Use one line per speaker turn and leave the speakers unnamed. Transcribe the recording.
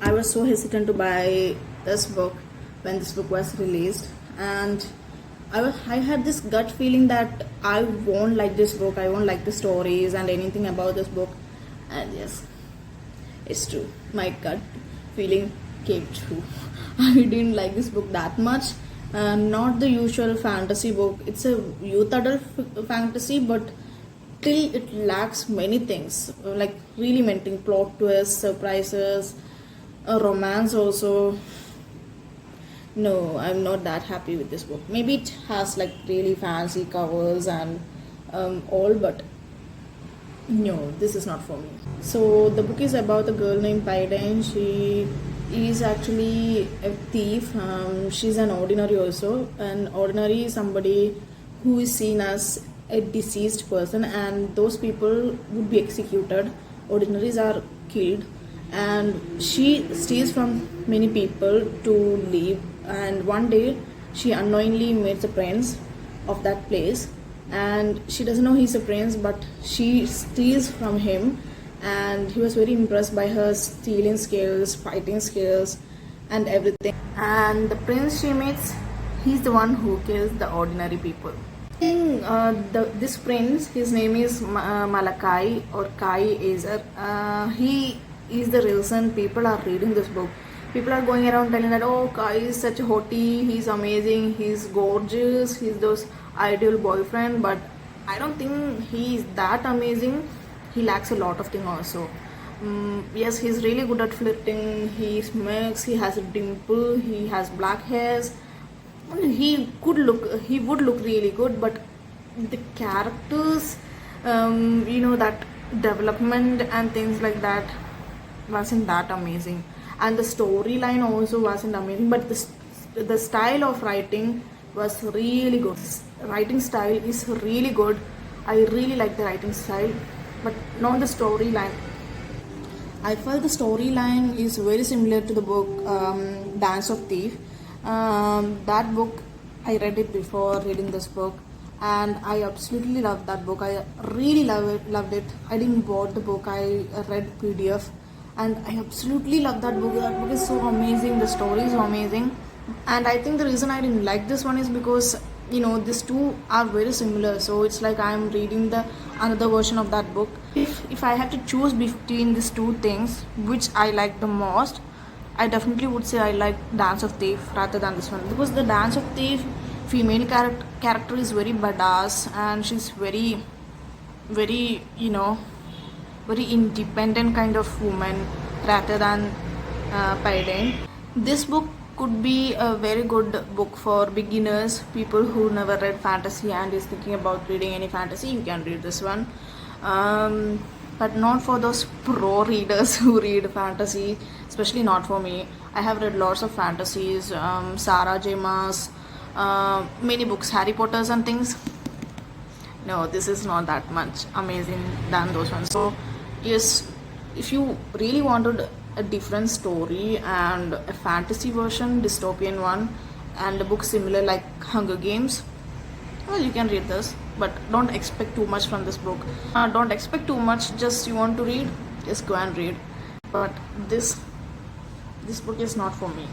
I was so hesitant to buy this book when this book was released, and I had this gut feeling that I won't like this book, I won't like the stories and anything about this book. And yes, it's true. My gut feeling came true. I didn't like this book that much. Not the usual fantasy book. It's a youth adult fantasy, but till it lacks many things, like really many things, plot twists, surprises, romance also. No, I'm not that happy with this book. Maybe it has like really fancy covers and all, but no, this is not for me. So the book is about a girl named Paiden. She is actually a thief. She's an ordinary also. An ordinary is somebody who is seen as a deceased person, and those people would be executed. Ordinaries are killed, and she steals from many people to live. And one day, she unknowingly meets a prince of that place, and she doesn't know he's a prince, but she steals from him, and he was very impressed by her stealing skills, fighting skills, and everything. And the prince she meets, he's the one who kills the ordinary people. This prince, his name is Malachi or Kai Azer. He is the reason people are reading this book. People are going around telling that, oh, Kai is such a hottie, he's amazing, he's gorgeous, he's those ideal boyfriend. But I don't think he is that amazing. He lacks a lot of things also. Yes, he's really good at flirting. He smokes, he has a dimple, he has black hairs. He would look really good, but the characters, that development and things like that wasn't that amazing, and the storyline also wasn't amazing. But the style of writing was really good. Writing style is really good. I really like the writing style, but not the storyline. I felt the storyline is very similar to the book Dance of Thief. That book, I read it before reading this book, and I absolutely loved that book. I really loved it. I didn't bought the book. I read PDF, and I absolutely love that book. That book is so amazing. The story is amazing, and I think the reason I didn't like this one is because these two are very similar. So it's like I'm reading the another version of that book. If I had to choose between these two things, which I like the most, I definitely would say I like Dance of Thief rather than this one, because the Dance of Thief female character is very badass, and she's very, very very independent kind of woman rather than Paiden. This book could be a very good book for beginners, people who never read fantasy and is thinking about reading any fantasy. You can read this one, but not for those pro readers who read fantasy, especially not for me. I have read lots of fantasies, Sarah J Maas, many books, Harry Potters and things. No, this is not that much amazing than those ones. So yes, if you really wanted a different story and a fantasy version, dystopian one, and a book similar like Hunger Games, well, you can read this, but don't expect too much from this book. Don't expect too much. Just you want to read, just go and read. But this book is not for me.